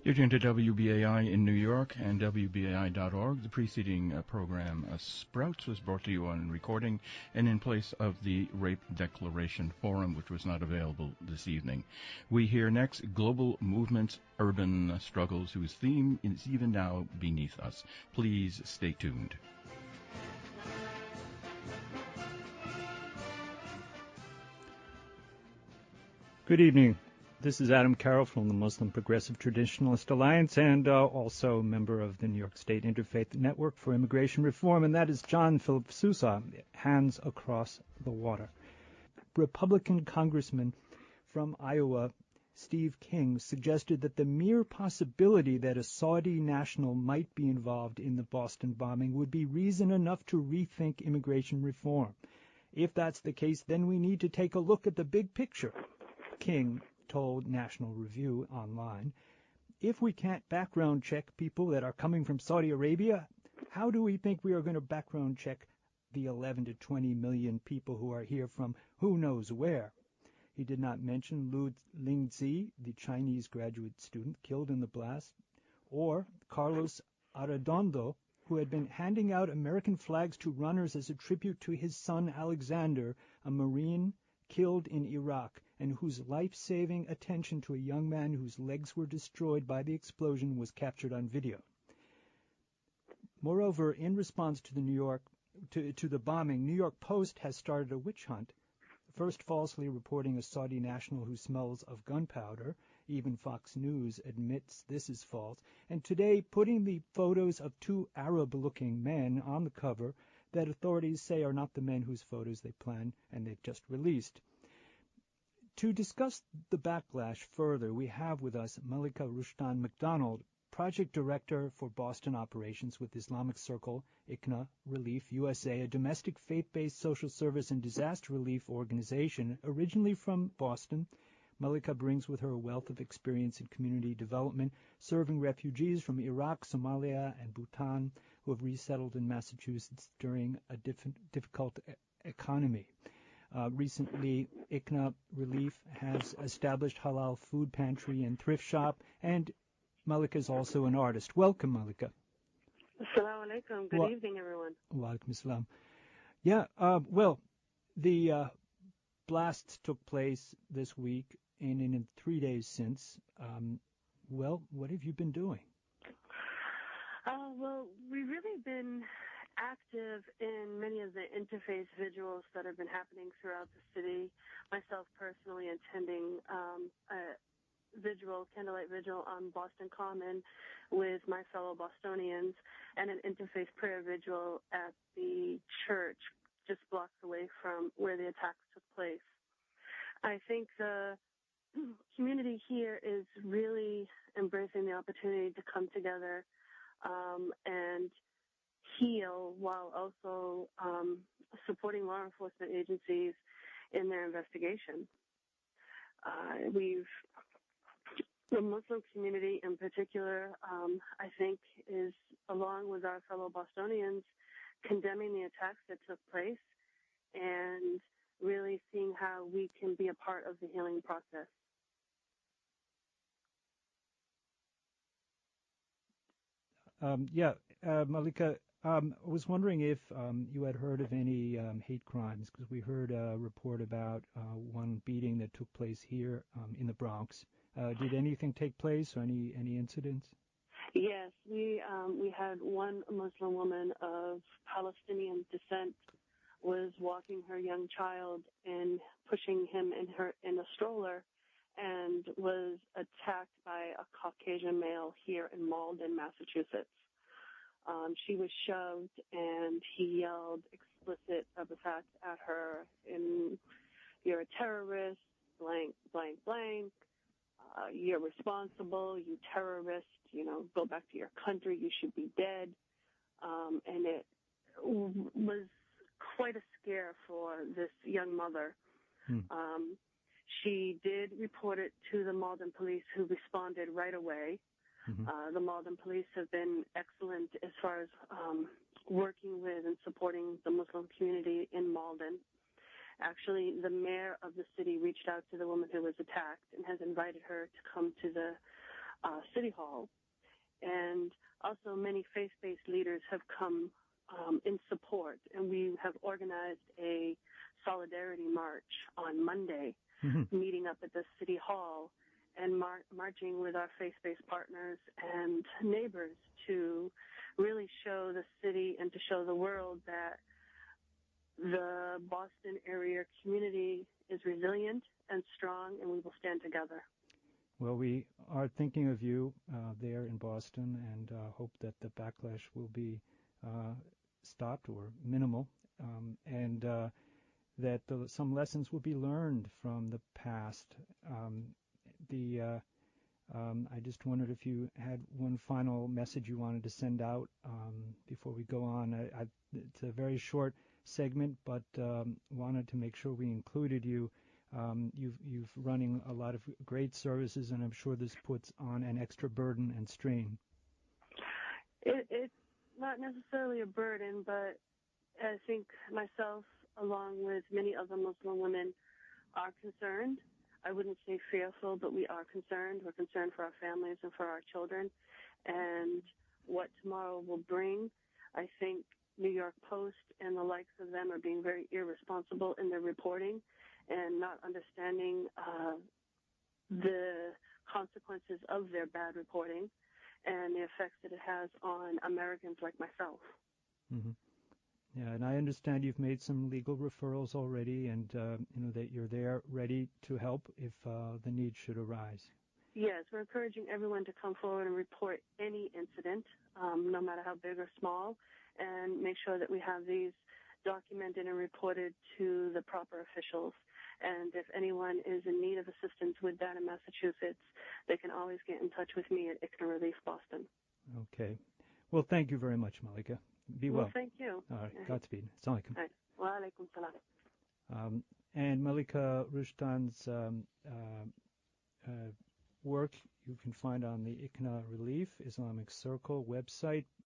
You're tuned to WBAI in New York and WBAI.org. The preceding program, Sprouts, was brought to you on recording and in place of the Rape Declaration Forum, which was not available this evening. We hear next Global Movements, Urban Struggles, whose theme is even now beneath us. Please stay tuned. Good evening. This is Adam Carroll from the Muslim Progressive Traditionalist Alliance and also a member of the New York State Interfaith Network for Immigration Reform, and that is John Philip Sousa, Hands Across the Water. Republican Congressman from Iowa, Steve King, suggested that the mere possibility that a Saudi national might be involved in the Boston bombing would be reason enough to rethink immigration reform. If that's the case, then we need to take a look at the big picture. King told National Review Online, if we can't background check people that are coming from Saudi Arabia, how do we think we are going to background check the 11 to 20 million people who are here from who knows where? He did not mention Lu Lingzi, the Chinese graduate student killed in the blast, or Carlos Arredondo, who had been handing out American flags to runners as a tribute to his son Alexander, a Marine killed in Iraq, and whose life-saving attention to a young man whose legs were destroyed by the explosion was captured on video. Moreover, in response to the bombing, New York Post has started a witch hunt, first falsely reporting a Saudi national who smells of gunpowder. Even Fox News admits this is false, and today putting the photos of two Arab-looking men on the cover that authorities say are not the men whose photos they plan and they've just released. To discuss the backlash further, we have with us Malika Rushdan MacDonald, Project Director for Boston Operations with Islamic Circle, ICNA Relief USA, a domestic faith-based social service and disaster relief organization originally from Boston. Malika brings with her a wealth of experience in community development, serving refugees from Iraq, Somalia, and Bhutan who have resettled in Massachusetts during a difficult economy. Recently, ICNA Relief has established halal food pantry and thrift shop, and Malika is also an artist. Welcome, Malika. Assalamu alaikum. Good evening, everyone. Wa alaikum assalam. Yeah, well, the blasts took place this week and in 3 days since. Well, what have you been doing? Well, we've really been active in many of the interfaith vigils that have been happening throughout the city. Myself personally attending a candlelight vigil on Boston Common with my fellow Bostonians, and an interfaith prayer vigil at the church just blocks away from where the attacks took place. I think the community here is really embracing the opportunity to come together and heal while also supporting law enforcement agencies in their investigation. The Muslim community in particular, I think, is, along with our fellow Bostonians, condemning the attacks that took place and really seeing how we can be a part of the healing process. Malika, I was wondering if you had heard of any hate crimes, because we heard a report about one beating that took place here in the Bronx. Did anything take place or any incidents? Yes, we had one Muslim woman of Palestinian descent was walking her young child and pushing him in a stroller, and was attacked by a Caucasian male here in Malden, Massachusetts. She was shoved, and he yelled explicit epithets at her in, "You're a terrorist, blank, blank, blank. You're responsible, you terrorist, go back to your country, you should be dead." And it was quite a scare for this young mother. She did report it to the Malden police, who responded right away. The Malden police have been excellent as far as working with and supporting the Muslim community in Malden. Actually, the mayor of the city reached out to the woman who was attacked and has invited her to come to the City Hall. And also many faith-based leaders have come in support, and we have organized a solidarity march on Monday, meeting up at the City Hall and marching with our faith-based partners and neighbors to really show the city and to show the world that the Boston area community is resilient and strong, and we will stand together. Well, we are thinking of you there in Boston and hope that the backlash will be stopped or minimal, and that some lessons will be learned from the past. I just wondered if you had one final message you wanted to send out before we go on. It's a very short segment, but wanted to make sure we included you. You've running a lot of great services, and I'm sure this puts on an extra burden and strain. It's not necessarily a burden, but I think myself, along with many other Muslim women, are concerned. I wouldn't say fearful, but we are concerned. We're concerned for our families and for our children and what tomorrow will bring. I think New York Post and the likes of them are being very irresponsible in their reporting and not understanding the consequences of their bad reporting and the effects that it has on Americans like myself. Mm-hmm. Yeah, and I understand you've made some legal referrals already, and that you're there ready to help if the need should arise. Yes, we're encouraging everyone to come forward and report any incident, no matter how big or small, and make sure that we have these documented and reported to the proper officials. And if anyone is in need of assistance with that in Massachusetts, they can always get in touch with me at ICNA Relief Boston. Okay. Well, thank you very much, Malika. Be well. Well, thank you. All right. Godspeed. Assalamu alaikum. Wa alaikum salam. And Malika Rushdan's work you can find on the ICNA Relief Islamic Circle website.